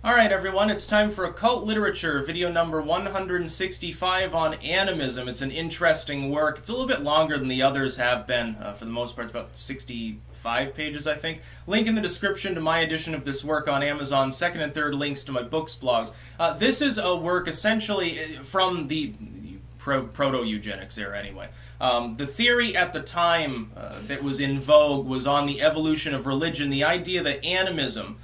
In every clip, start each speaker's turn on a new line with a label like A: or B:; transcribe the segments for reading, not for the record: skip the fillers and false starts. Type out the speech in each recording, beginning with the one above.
A: Alright everyone, it's time for Occult Literature, video number 165 on Animism. It's an interesting work. It's a little bit longer than the others have been. For the most part, it's about 65 pages, I think. Link in the description to my edition of this work on Amazon, second and third links to my books blogs. This is a work essentially from the proto-eugenics era anyway. The theory at the time that was in vogue was on the evolution of religion, the idea that animism,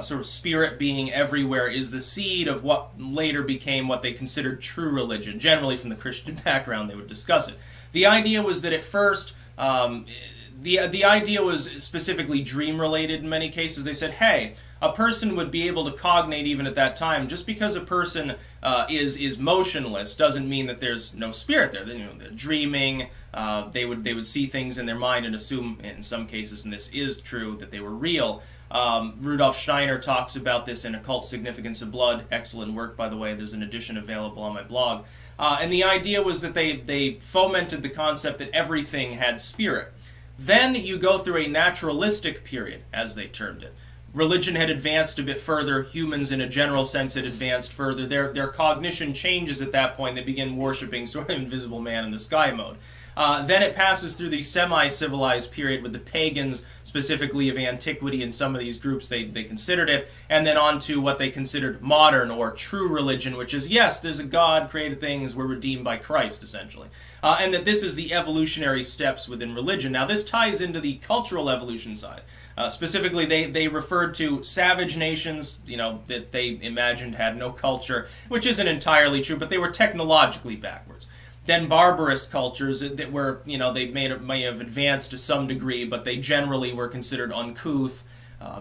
A: sort of spirit being everywhere, is the seed of what later became what they considered true religion. Generally from the Christian background they would discuss it. The idea was that at first, the idea was specifically dream-related in many cases. They said, hey, a person would be able to cognate even at that time. Just because a person is motionless doesn't mean that there's no spirit there. They're dreaming. They would see things in their mind and assume, in some cases, and this is true, that they were real. Rudolf Steiner talks about this in Occult Significance of Blood. Excellent work, by the way. There's an edition available on my blog. And the idea was that they fomented the concept that everything had spirit. Then you go through a naturalistic period, as they termed it. Religion had advanced a bit further. Humans, in a general sense, had advanced further. Their cognition changes at that point. They begin worshipping sort of invisible man in the sky mode. Then it passes through the semi-civilized period with the pagans, specifically of antiquity, in some of these groups they considered it, and then on to what they considered modern or true religion, which is, yes, there's a God, created things, we're redeemed by Christ, essentially. And that this is the evolutionary steps within religion. Now, this ties into the cultural evolution side. Specifically, they referred to savage nations, that they imagined had no culture, which isn't entirely true, but they were technologically backwards. Then barbarous cultures that were, they may have advanced to some degree, but they generally were considered uncouth,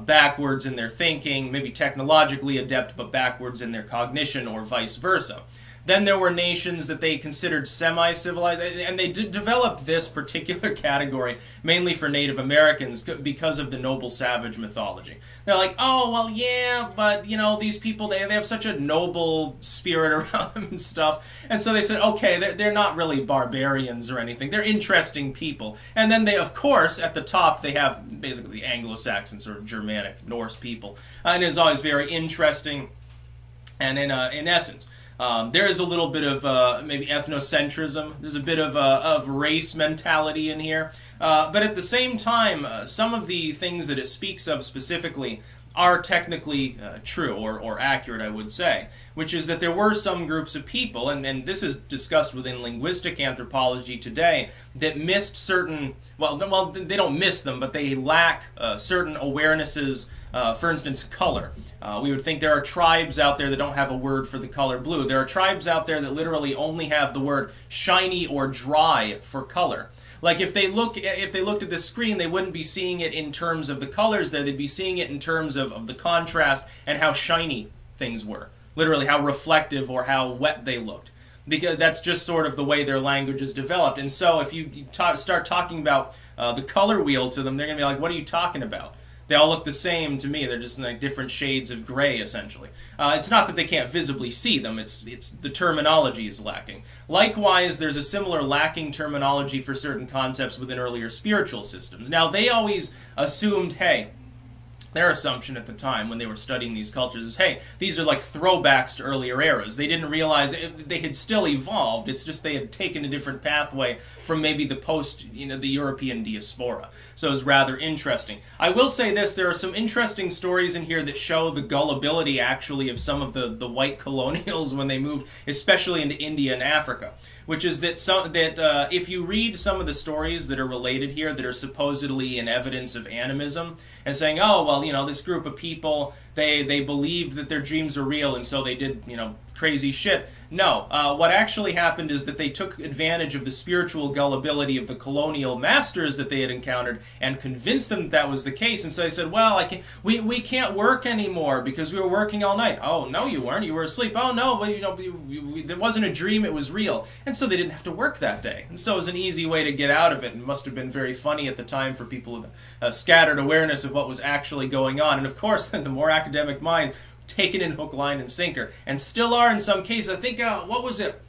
A: backwards in their thinking, maybe technologically adept, but backwards in their cognition, or vice versa. Then there were nations that they considered semi-civilized, and they developed this particular category mainly for Native Americans because of the noble savage mythology. They're like, oh, well, yeah, but, these people, they have such a noble spirit around them and stuff. And so they said, okay, they're not really barbarians or anything. They're interesting people. And then they, of course, at the top, they have basically the Anglo-Saxons or Germanic, Norse people. And it's always very interesting and in essence. There is a little bit of maybe ethnocentrism. There's a bit of race mentality in here. But at the same time, some of the things that it speaks of specifically are technically true or accurate, I would say, which is that there were some groups of people, and this is discussed within linguistic anthropology today, that missed certain, well, they don't miss them, but they lack certain awarenesses. For instance, color. We would think there are tribes out there that don't have a word for the color blue. There are tribes out there that literally only have the word shiny or dry for color. Like if they looked at this screen, they wouldn't be seeing it in terms of the colors there. They'd be seeing it in terms of the contrast and how shiny things were. Literally how reflective or how wet they looked. Because that's just sort of the way their language is developed. And so if you start talking about the color wheel to them, they're going to be like, what are you talking about? They all look the same to me. They're just like different shades of gray, essentially. It's not that they can't visibly see them. It's the terminology is lacking. Likewise, there's a similar lacking terminology for certain concepts within earlier spiritual systems. Now, they always assumed, hey, their assumption at the time when they were studying these cultures is, hey, these are like throwbacks to earlier eras. They didn't realize they had still evolved. It's just they had taken a different pathway from maybe the the European diaspora. So it was rather interesting. I will say this, there are some interesting stories in here that show the gullibility actually of some of the white colonials when they moved, especially into India and Africa. Which is that if you read some of the stories that are related here that are supposedly in evidence of animism, and saying, oh, well, this group of people, they believed that their dreams were real, and so they did, crazy shit. No, what actually happened is that they took advantage of the spiritual gullibility of the colonial masters that they had encountered and convinced them that was the case. And so they said, well, we can't work anymore because we were working all night. Oh, no, you weren't. You were asleep. Oh, no, well, it wasn't a dream. It was real. And so they didn't have to work that day. And so it was an easy way to get out of it. And must have been very funny at the time for people with scattered awareness of what was actually going on. And of course, the more academic minds taken in hook, line, and sinker, and still are in some cases. I think, what was it?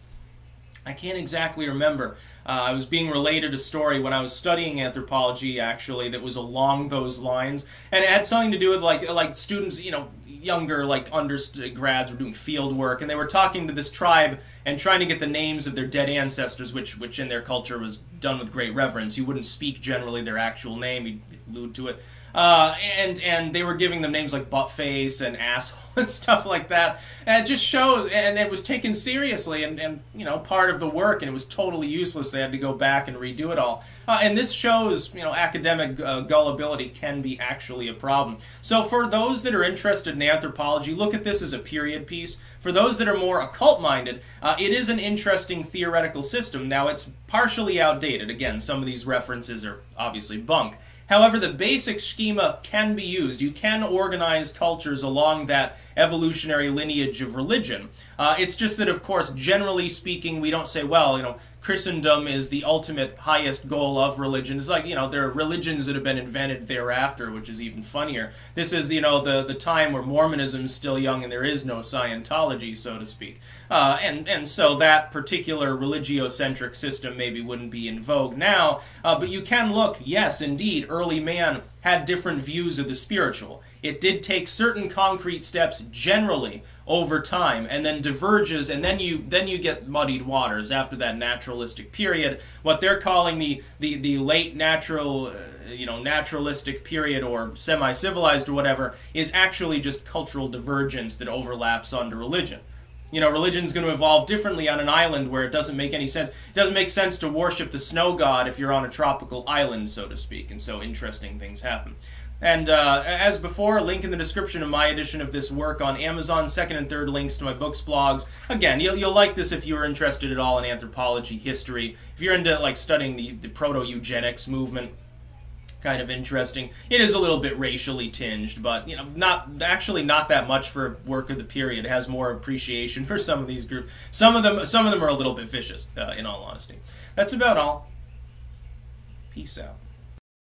A: I can't exactly remember. I was being related a story when I was studying anthropology, actually, that was along those lines, and it had something to do with like students, younger, like, undergrads were doing field work, and they were talking to this tribe and trying to get the names of their dead ancestors, which in their culture was done with great reverence. You wouldn't speak generally their actual name, you'd allude to it. And they were giving them names like buttface and asshole and stuff like that. And it just shows, and it was taken seriously and you know, part of the work, and it was totally useless. They had to go back and redo it all. And this shows, you know, academic gullibility can be actually a problem. So for those that are interested in anthropology, look at this as a period piece. For those that are more occult-minded, it is an interesting theoretical system. Now, it's partially outdated. Again, some of these references are obviously bunk. However, the basic schema can be used. You can organize cultures along that evolutionary lineage of religion. It's just that, of course, generally speaking, we don't say, well, you know, Christendom is the ultimate highest goal of religion. It's like, you know, there are religions that have been invented thereafter, which is even funnier. This is, you know, the time where Mormonism is still young and there is no Scientology, so to speak. And so that particular religiocentric system maybe wouldn't be in vogue now. But you can look, yes, indeed, early man had different views of the spiritual. It did take certain concrete steps generally over time, and then diverges, and then you get muddied waters after that naturalistic period. What they're calling the late natural, naturalistic period, or semi-civilized or whatever, is actually just cultural divergence that overlaps onto religion. You know, religion's going to evolve differently on an island where it doesn't make any sense. It doesn't make sense to worship the snow god if you're on a tropical island, so to speak, and so interesting things happen. And as before, a link in the description of my edition of this work on Amazon, second and third links to my books, blogs. Again, you'll like this if you're interested at all in anthropology, history. If you're into like studying the proto-eugenics movement, kind of interesting. It is a little bit racially tinged, but you know, not that much for work of the period. It has more appreciation for some of these groups. Some of them are a little bit vicious, in all honesty. That's about all. Peace out.